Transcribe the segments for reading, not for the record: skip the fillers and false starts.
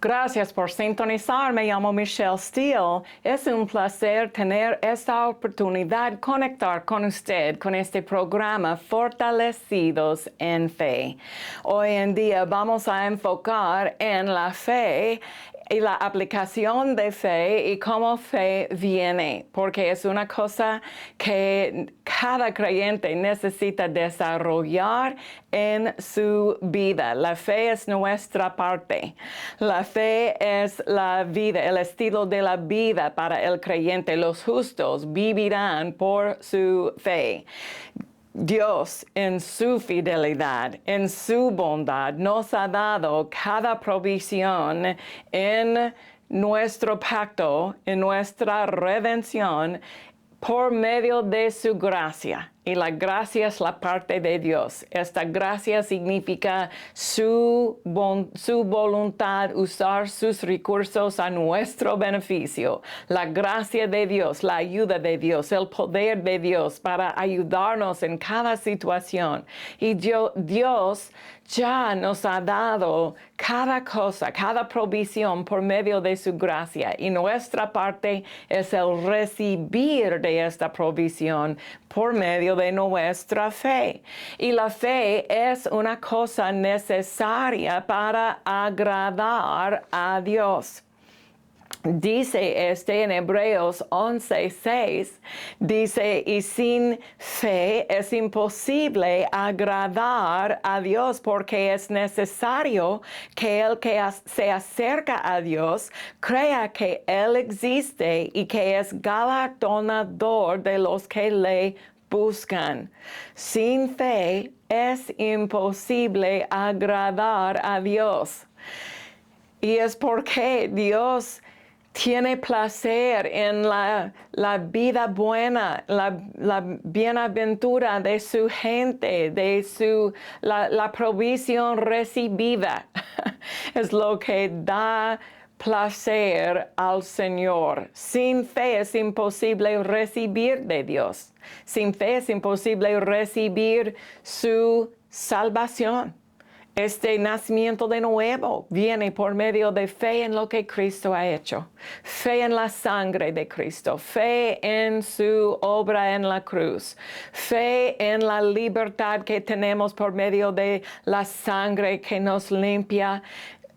Gracias por sintonizar. Me llamo Michelle Steele. Es un placer tener esta oportunidad de conectar con usted con este programa Fortalecidos en Fe. Hoy en día vamos a enfocar en la fe y la aplicación de fe y cómo fe viene, porque es una cosa que cada creyente necesita desarrollar en su vida. La fe es nuestra parte. La fe es la vida, el estilo de la vida para el creyente. Los justos vivirán por su fe. Dios, en su fidelidad, en su bondad, nos ha dado cada provisión en nuestro pacto, en nuestra redención, por medio de su gracia. Y la gracia es la parte de Dios. Esta gracia significa su voluntad, usar sus recursos a nuestro beneficio. La gracia de Dios, la ayuda de Dios, el poder de Dios para ayudarnos en cada situación. Y Dios ya nos ha dado cada cosa, cada provisión por medio de su gracia. Y nuestra parte es el recibir de esta provisión por medio de nuestra fe. Y la fe es una cosa necesaria para agradar a Dios. Dice en Hebreos 11:6, dice, y sin fe es imposible agradar a Dios, porque es necesario que el que se acerca a Dios crea que Él existe y que es galardonador de los que le buscan. Sin fe es imposible agradar a Dios. Y es porque Dios tiene placer en la vida buena, la bienaventura de su gente, de la provisión recibida. Es lo que da placer al Señor. Sin fe es imposible recibir de Dios. Sin fe es imposible recibir su salvación. Este nacimiento de nuevo viene por medio de fe en lo que Cristo ha hecho, fe en la sangre de Cristo, fe en su obra en la cruz, fe en la libertad que tenemos por medio de la sangre que nos limpia.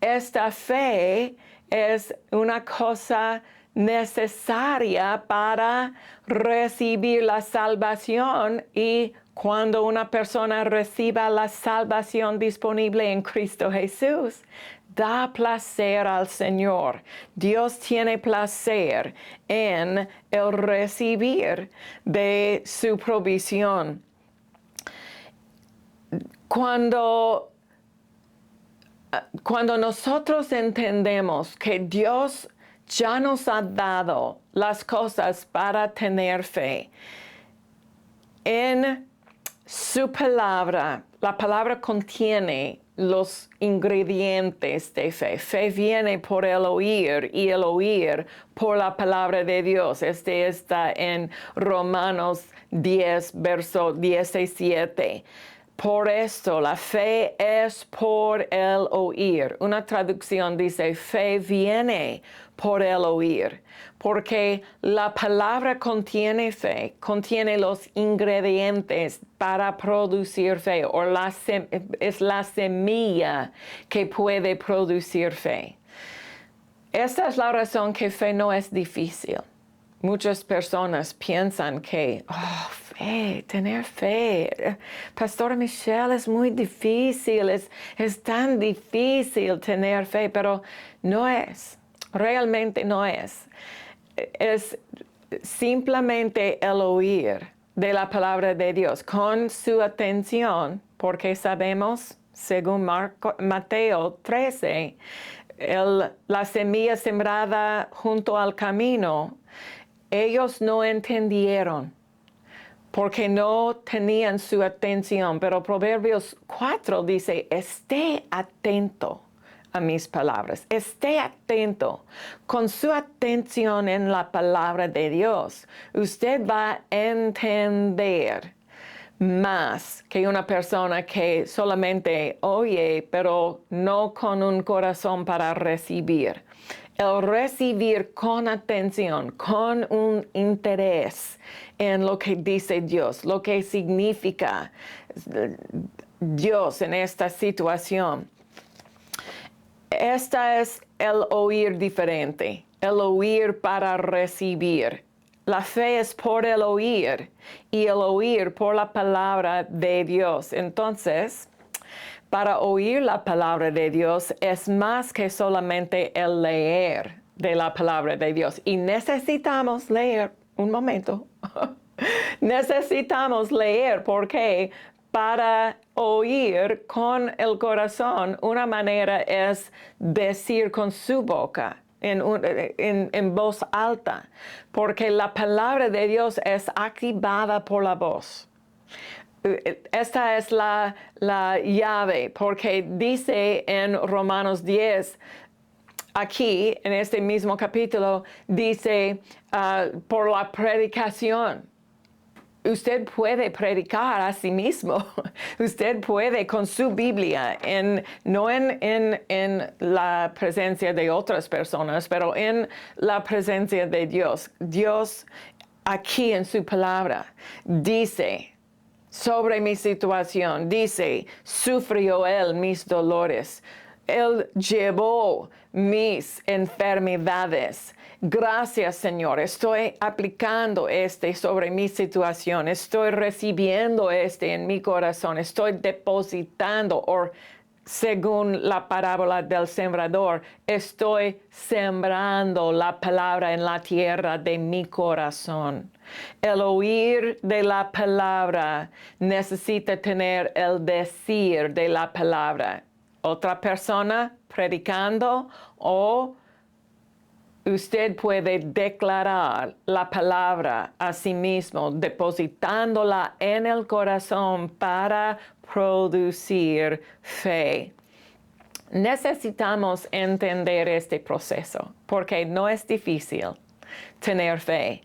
Esta fe es una cosa necesaria para recibir la salvación, y cuando una persona reciba la salvación disponible en Cristo Jesús, da placer al Señor. Dios tiene placer en el recibir de su provisión. Cuando nosotros entendemos que Dios ya nos ha dado las cosas para tener fe, en su palabra, la palabra contiene los ingredientes de fe. Fe viene por el oír y el oír por la palabra de Dios. Este está en Romanos 10, verso 17. Por esto, la fe es por el oír. Una traducción dice, fe viene por el oír, porque la palabra contiene fe, contiene los ingredientes para producir fe, o es la semilla que puede producir fe. Esta es la razón que fe no es difícil. Muchas personas piensan que, fe, tener fe, Pastora Michelle, es muy difícil, es tan difícil tener fe, pero no es, realmente no es. Es simplemente el oír de la palabra de Dios con su atención, porque sabemos, según Mateo 13, la semilla sembrada junto al camino, ellos no entendieron porque no tenían su atención. Pero Proverbios 4 dice, esté atento a mis palabras, esté atento. Con su atención en la palabra de Dios, usted va a entender más que una persona que solamente oye, pero no con un corazón para recibir. El recibir con atención, con un interés en lo que dice Dios, lo que significa Dios en esta situación. Este es el oír diferente, el oír para recibir. La fe es por el oír y el oír por la palabra de Dios. Entonces, para oír la palabra de Dios es más que solamente el leer de la palabra de Dios. Y necesitamos leer, un momento, necesitamos leer porque para oír con el corazón, una manera es decir con su boca. En voz alta, porque la palabra de Dios es activada por la voz. Esta es la llave, porque dice en Romanos 10, aquí en este mismo capítulo, dice por la predicación. Usted puede predicar a sí mismo. Usted puede con su Biblia, no en la presencia de otras personas, pero en la presencia de Dios. Dios aquí en su palabra dice sobre mi situación, dice, sufrió Él mis dolores. Él llevó mis enfermedades. Gracias, Señor. Estoy aplicando sobre mi situación. Estoy recibiendo en mi corazón. Estoy depositando, o según la parábola del sembrador, estoy sembrando la palabra en la tierra de mi corazón. El oír de la palabra necesita tener el decir de la palabra. Otra persona predicando o usted puede declarar la palabra a sí mismo, depositándola en el corazón para producir fe. Necesitamos entender este proceso porque no es difícil tener fe.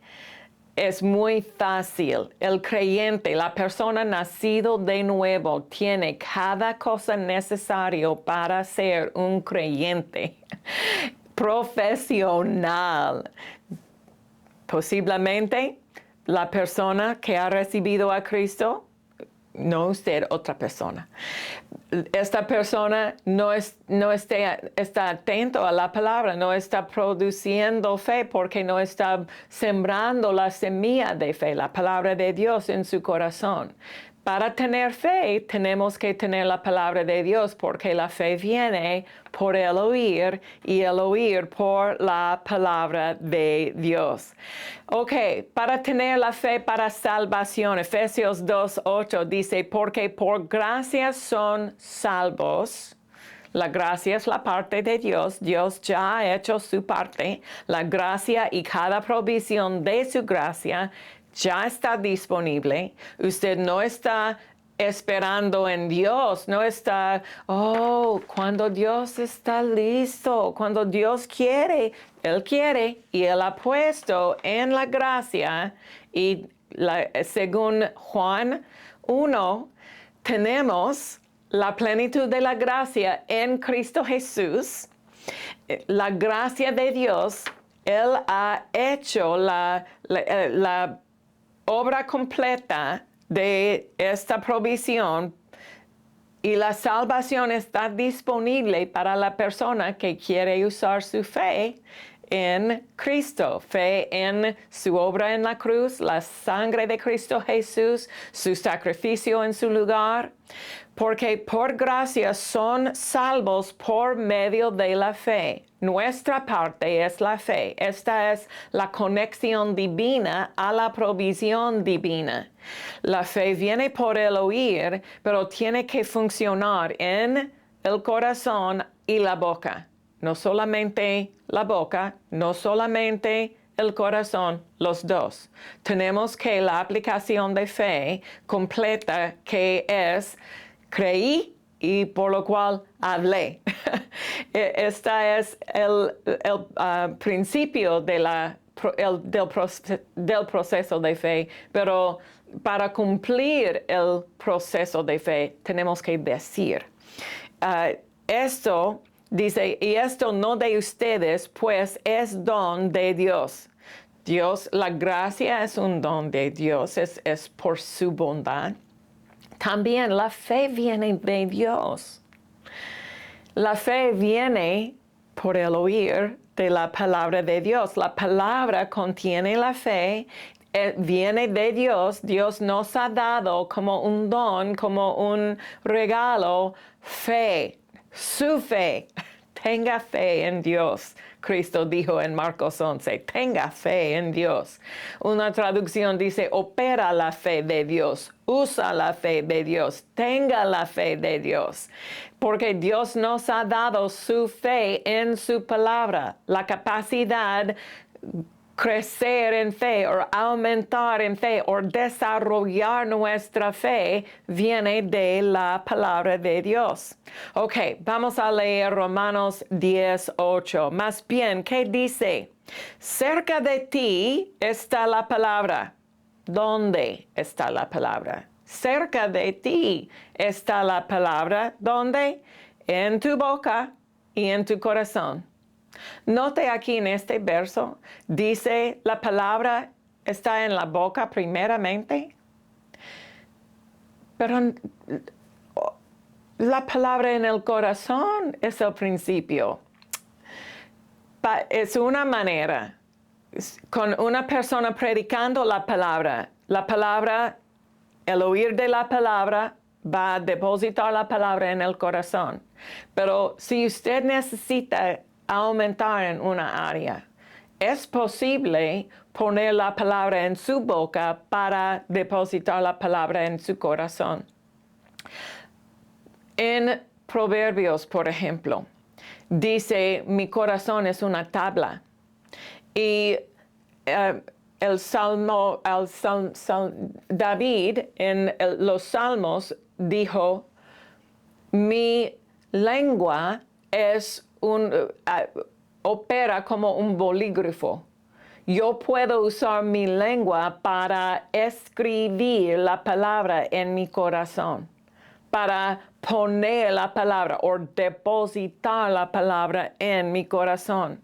Es muy fácil. El creyente, la persona nacido de nuevo, tiene cada cosa necesaria para ser un creyente profesional. Posiblemente la persona que ha recibido a Cristo, no usted, otra persona. Esta persona no está atento a la palabra, no está produciendo fe porque no está sembrando la semilla de fe, la palabra de Dios en su corazón. Para tener fe tenemos que tener la palabra de Dios porque la fe viene por el oír y el oír por la palabra de Dios. Ok, para tener la fe para salvación, Efesios 2:8 dice, porque por gracia son salvos. La gracia es la parte de Dios. Dios ya ha hecho su parte. La gracia y cada provisión de su gracia ya está disponible. Usted no está esperando en Dios, no está, cuando Dios está listo, cuando Dios quiere, Él quiere y Él ha puesto en la gracia y según Juan 1, tenemos la plenitud de la gracia en Cristo Jesús. La gracia de Dios, Él ha hecho la obra completa de esta provisión y la salvación está disponible para la persona que quiere usar su fe en Cristo, fe en su obra en la cruz, la sangre de Cristo Jesús, su sacrificio en su lugar, porque por gracia son salvos por medio de la fe. Nuestra parte es la fe. Esta es la conexión divina a la provisión divina. La fe viene por el oír, pero tiene que funcionar en el corazón y la boca. No solamente la boca, no solamente el corazón, los dos. Tenemos que la aplicación de fe completa que es creí y por lo cual hablé. Este es el principio de la del proceso de fe, pero para cumplir el proceso de fe tenemos que decir. Esto dice, y esto no de ustedes, pues es don de Dios. Dios, la gracia es un don de Dios, es por su bondad. También la fe viene de Dios. La fe viene por el oír de la palabra de Dios. La palabra contiene la fe, viene de Dios. Dios nos ha dado como un don, como un regalo, fe, su fe. Tenga fe en Dios. Cristo dijo en Marcos 11, tenga fe en Dios. Una traducción dice, opera la fe de Dios, usa la fe de Dios, tenga la fe de Dios. Porque Dios nos ha dado su fe en su palabra, la capacidad crecer en fe o aumentar en fe o desarrollar nuestra fe viene de la palabra de Dios. Ok, vamos a leer Romanos 10:8. Más bien, ¿qué dice? Cerca de ti está la palabra. ¿Dónde está la palabra? Cerca de ti está la palabra. ¿Dónde? En tu boca y en tu corazón. Note aquí en este verso, dice la palabra está en la boca primeramente, pero la palabra en el corazón es el principio. Es una manera, con una persona predicando la palabra, el oír de la palabra va a depositar la palabra en el corazón. Pero si usted necesita aumentar en una área, es posible poner la palabra en su boca para depositar la palabra en su corazón. En Proverbios, por ejemplo, dice, mi corazón es una tabla. Y David en los Salmos dijo, mi lengua opera como un bolígrafo. Yo puedo usar mi lengua para escribir la palabra en mi corazón, para poner la palabra o depositar la palabra en mi corazón.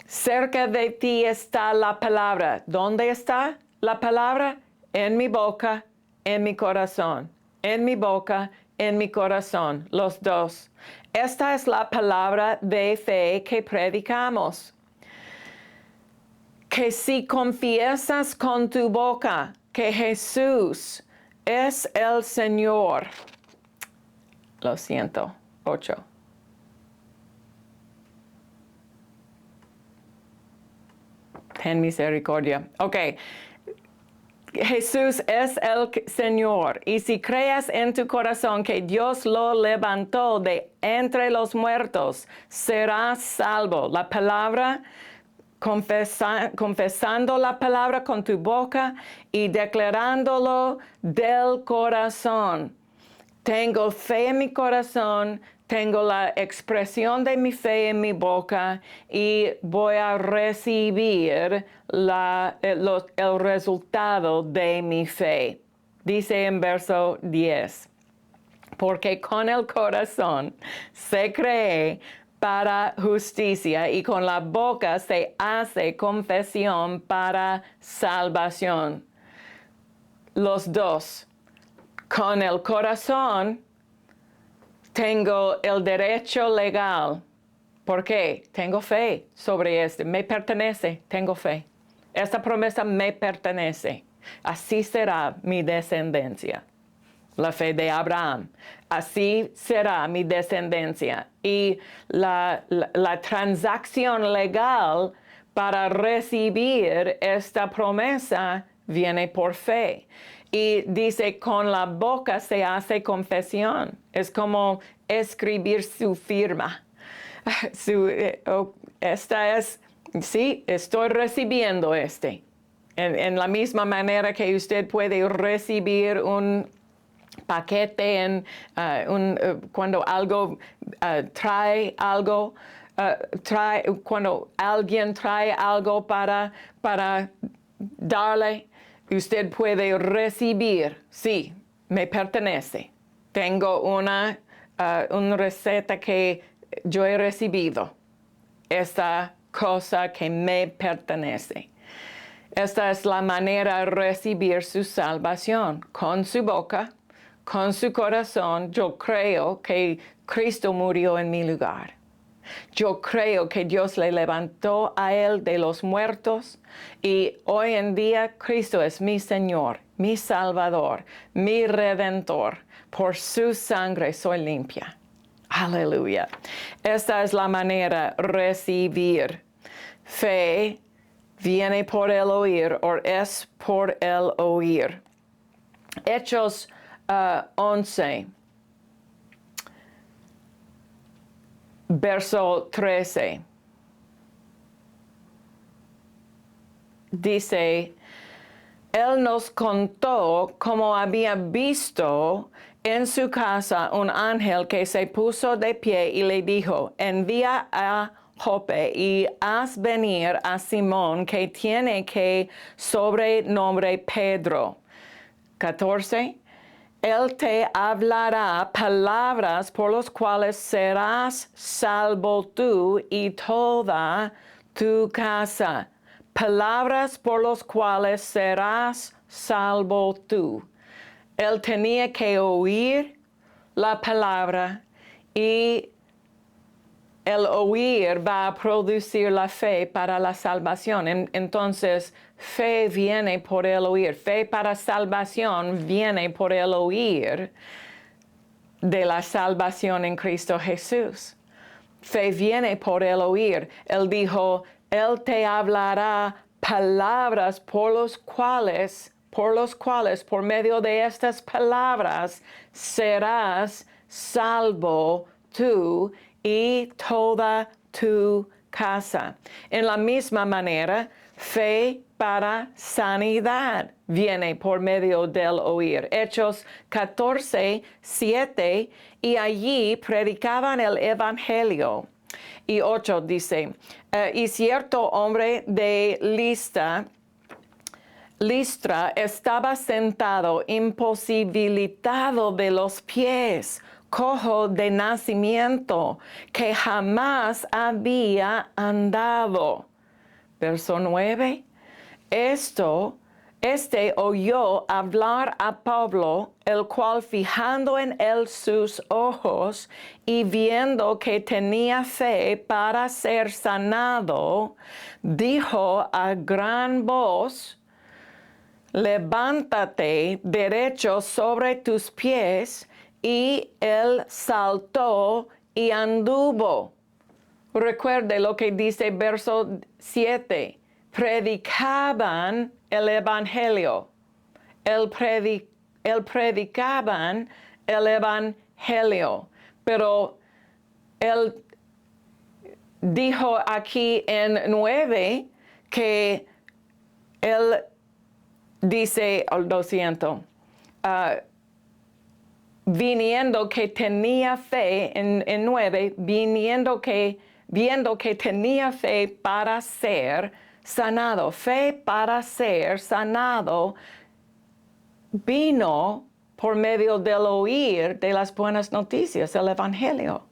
Cerca de ti está la palabra. ¿Dónde está la palabra? En mi boca, en mi corazón. En mi boca, en mi corazón. Los dos. Esta es la palabra de fe que predicamos. Que si confiesas con tu boca que Jesús es el Señor. Lo siento. 8. Ten misericordia. Ok. Jesús es el Señor. Y si creas en tu corazón que Dios lo levantó de entre los muertos, serás salvo. La palabra, confesando la palabra con tu boca y declarándolo del corazón. Tengo fe en mi corazón, tengo la expresión de mi fe en mi boca y voy a recibir el resultado de mi fe. Dice en verso 10, porque con el corazón se cree para justicia y con la boca se hace confesión para salvación. Los dos. Con el corazón tengo el derecho legal. ¿Por qué? Tengo fe sobre este. Me pertenece, tengo fe. Esta promesa me pertenece. Así será mi descendencia. La fe de Abraham. Así será mi descendencia. Y la transacción legal para recibir esta promesa viene por fe. Y dice, con la boca se hace confesión. Es como escribir su firma. Esta es, sí, estoy recibiendo este. En la misma manera que usted puede recibir un paquete cuando algo trae algo, cuando alguien trae algo para darle, usted puede recibir. Sí, me pertenece. Tengo una receta que yo he recibido. Esta cosa que me pertenece. Esta es la manera de recibir su salvación. Con su boca, con su corazón, yo creo que Cristo murió en mi lugar. Yo creo que Dios le levantó a él de los muertos y hoy en día Cristo es mi Señor, mi Salvador, mi Redentor. Por su sangre soy limpia. Aleluya. Esta es la manera de recibir. Fe viene por el oír o es por el oír. Hechos 11. Verso 13. Dice, Él nos contó cómo había visto en su casa un ángel que se puso de pie y le dijo, envía a Jope y haz venir a Simón que tiene que sobrenombre Pedro. 14. Él te hablará palabras por las cuales serás salvo tú y toda tu casa. Palabras por las cuales serás salvo tú. Él tenía que oír la palabra y el oír va a producir la fe para la salvación. Entonces, fe viene por el oír. Fe para salvación viene por el oír de la salvación en Cristo Jesús. Fe viene por el oír. Él dijo, Él te hablará palabras por medio de estas palabras, serás salvo tú y toda tu casa. En la misma manera, fe para sanidad viene por medio del oír. Hechos 14:7, y allí predicaban el evangelio. Y 8 dice, y cierto hombre de Listra estaba sentado, imposibilitado de los pies, cojo de nacimiento, que jamás había andado. Verso 9. Este oyó hablar a Pablo, el cual fijando en él sus ojos y viendo que tenía fe para ser sanado, dijo a gran voz, levántate derecho sobre tus pies, y él saltó y anduvo. Recuerde lo que dice verso 7. Predicaban el evangelio. Predicaban el evangelio. Pero él dijo aquí en 9 que él dice, viniendo que tenía fe, en 9, viendo que tenía fe para ser sanado. Fe para ser sanado vino por medio del oír de las buenas noticias, el evangelio.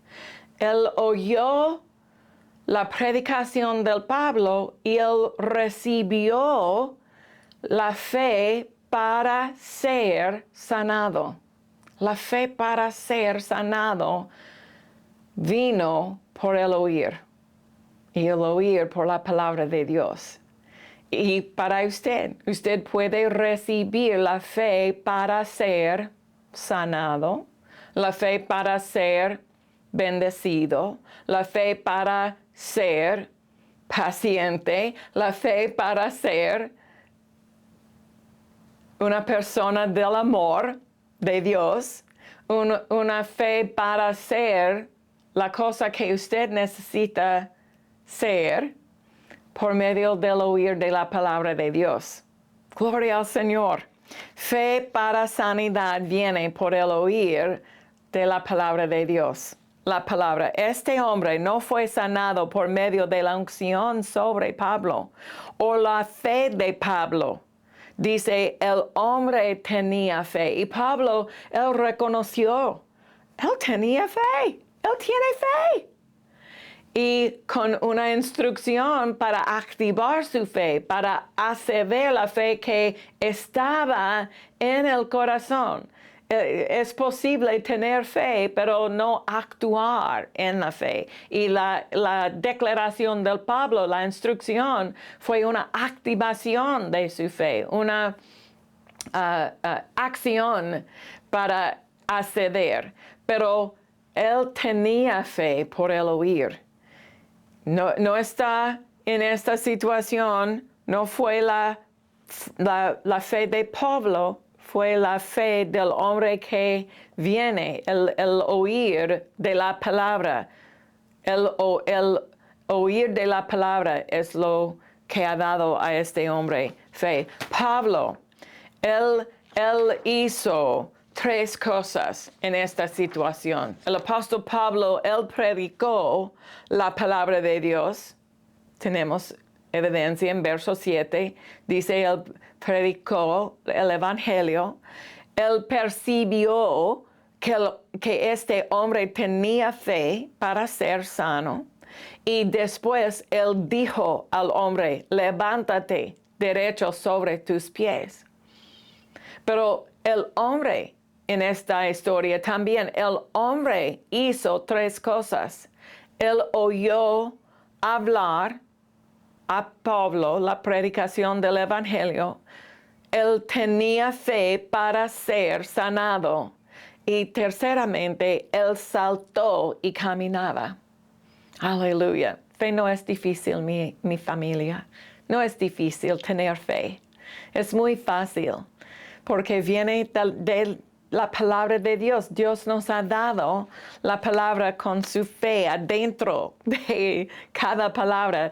Él oyó la predicación del Pablo y él recibió la fe para ser sanado. La fe para ser sanado vino por el oír, y el oír por la palabra de Dios. Y para usted puede recibir la fe para ser sanado, la fe para ser bendecido, la fe para ser paciente, la fe para ser una persona del amor de Dios, una fe para ser la cosa que usted necesita ser por medio del oír de la palabra de Dios. Gloria al Señor. Fe para sanidad viene por el oír de la palabra de Dios. la palabra. Este hombre no fue sanado por medio de la unción sobre Pablo o la fe de Pablo. Dice, el hombre tenía fe. Y Pablo, él reconoció, él tenía fe, él tiene fe. Y con una instrucción para activar su fe, para hacer ver la fe que estaba en el corazón. Es posible tener fe, pero no actuar en la fe. Y la declaración del Pablo, la instrucción, fue una activación de su fe, una acción para acceder. Pero él tenía fe por el oír. No está en esta situación, no fue la fe de Pablo, fue la fe del hombre que viene, el oír de la palabra. El oír de la palabra es lo que ha dado a este hombre fe. Pablo, él hizo 3 cosas en esta situación. El apóstol Pablo, él predicó la palabra de Dios. Tenemos evidencia en verso 7. Dice, él predicó el evangelio. Él percibió que este hombre tenía fe para ser sano. Y después él dijo al hombre, levántate derecho sobre tus pies. Pero el hombre en esta historia también, el hombre hizo 3 cosas. Él oyó hablar a Pablo la predicación del evangelio. Él tenía fe para ser sanado. Y terceramente, él saltó y caminaba. Aleluya. Fe no es difícil, mi familia. No es difícil tener fe. Es muy fácil. Porque viene de la palabra de Dios. Dios nos ha dado la palabra con su fe adentro de cada palabra.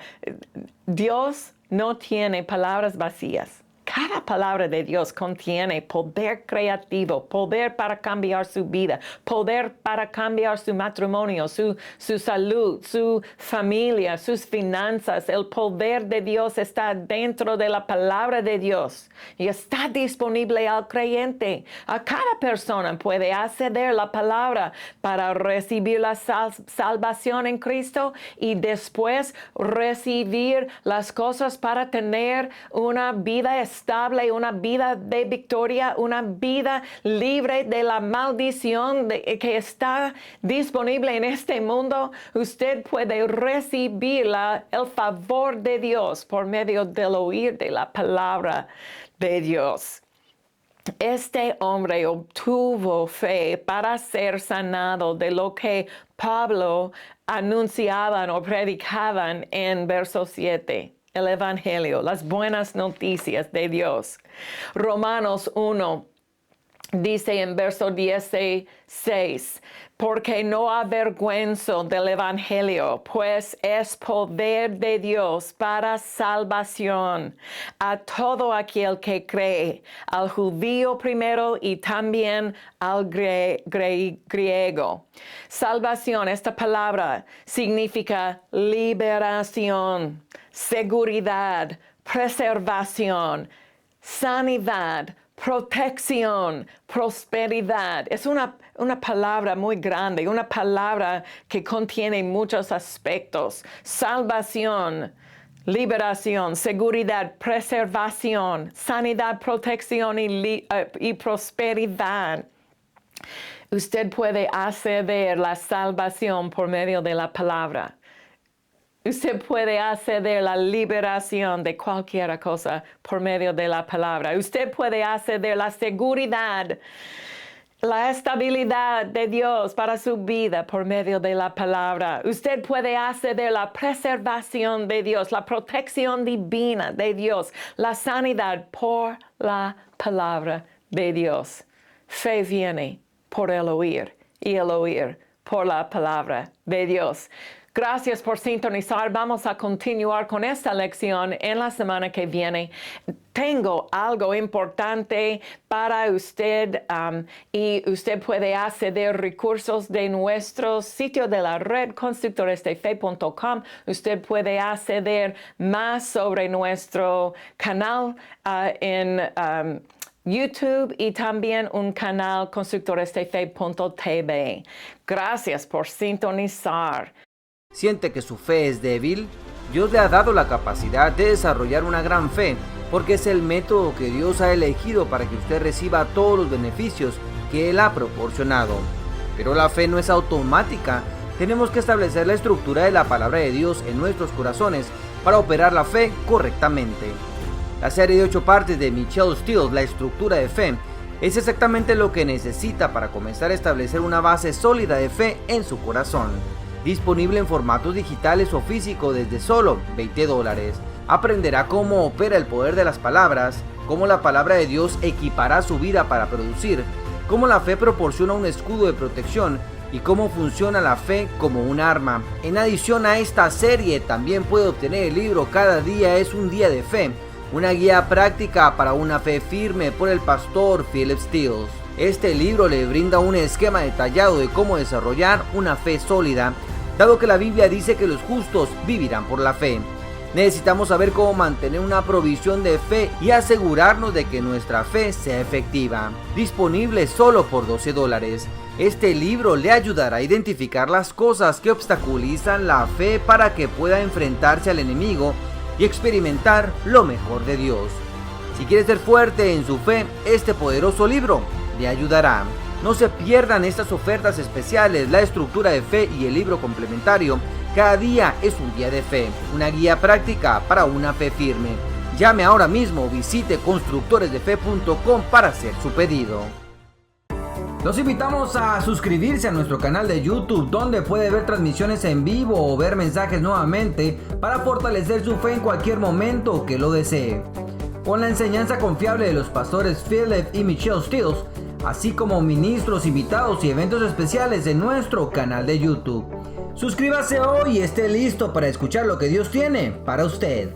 Dios no tiene palabras vacías. Cada palabra de Dios contiene poder creativo, poder para cambiar su vida, poder para cambiar su matrimonio, su salud, su familia, sus finanzas. El poder de Dios está dentro de la palabra de Dios y está disponible al creyente. A cada persona puede acceder a la palabra para recibir la salvación en Cristo y después recibir las cosas para tener una vida estable, una vida de victoria, una vida libre de la maldición que está disponible en este mundo. Usted puede recibir el favor de Dios por medio del oír de la palabra de Dios. Este hombre obtuvo fe para ser sanado de lo que Pablo anunciaban o predicaban en verso 7. El Evangelio, las buenas noticias de Dios. Romanos 1 dice en verso 16, porque no avergüenzo del Evangelio, pues es poder de Dios para salvación a todo aquel que cree, al judío primero y también al griego. Salvación, esta palabra significa liberación, seguridad, preservación, sanidad, protección, prosperidad. Es una palabra muy grande, una palabra que contiene muchos aspectos. Salvación, liberación, seguridad, preservación, sanidad, protección y prosperidad. Usted puede acceder a la salvación por medio de la palabra. Usted puede acceder a la liberación de cualquier cosa por medio de la palabra. Usted puede acceder a la seguridad, la estabilidad de Dios para su vida por medio de la palabra. Usted puede acceder a la preservación de Dios, la protección divina de Dios, la sanidad por la palabra de Dios. Fe viene por el oír y el oír por la palabra de Dios. Gracias por sintonizar. Vamos a continuar con esta lección en la semana que viene. Tengo algo importante para usted y usted puede acceder a recursos de nuestro sitio de la red constructoresdefe.com. Usted puede acceder más sobre nuestro canal en YouTube y también un canal constructoresdefe.tv. Gracias por sintonizar. ¿Siente que su fe es débil? Dios le ha dado la capacidad de desarrollar una gran fe, porque es el método que Dios ha elegido para que usted reciba todos los beneficios que Él ha proporcionado. Pero la fe no es automática. Tenemos que establecer la estructura de la palabra de Dios en nuestros corazones para operar la fe correctamente. La serie de 8 partes de Michelle Steele, La estructura de fe, es exactamente lo que necesita para comenzar a establecer una base sólida de fe en su corazón. Disponible en formatos digitales o físico desde solo $20. Aprenderá cómo opera el poder de las palabras, cómo la palabra de Dios equipará su vida para producir, cómo la fe proporciona un escudo de protección y cómo funciona la fe como un arma. En adición a esta serie, también puede obtener el libro Cada día es un día de fe, una guía práctica para una fe firme por el pastor Philip Steele. Este libro le brinda un esquema detallado de cómo desarrollar una fe sólida, dado que la Biblia dice que los justos vivirán por la fe. Necesitamos saber cómo mantener una provisión de fe y asegurarnos de que nuestra fe sea efectiva. Disponible solo por $12. Este libro le ayudará a identificar las cosas que obstaculizan la fe para que pueda enfrentarse al enemigo y experimentar lo mejor de Dios. Si quiere ser fuerte en su fe, este poderoso libro le ayudará. No se pierdan estas ofertas especiales, la estructura de fe y el libro complementario. Cada día es un día de fe, una guía práctica para una fe firme. Llame ahora mismo o visite constructoresdefe.com para hacer su pedido. Los invitamos a suscribirse a nuestro canal de YouTube, donde puede ver transmisiones en vivo o ver mensajes nuevamente para fortalecer su fe en cualquier momento que lo desee. Con la enseñanza confiable de los pastores Philip y Michelle Steele, así como ministros invitados y eventos especiales en nuestro canal de YouTube. Suscríbase hoy y esté listo para escuchar lo que Dios tiene para usted.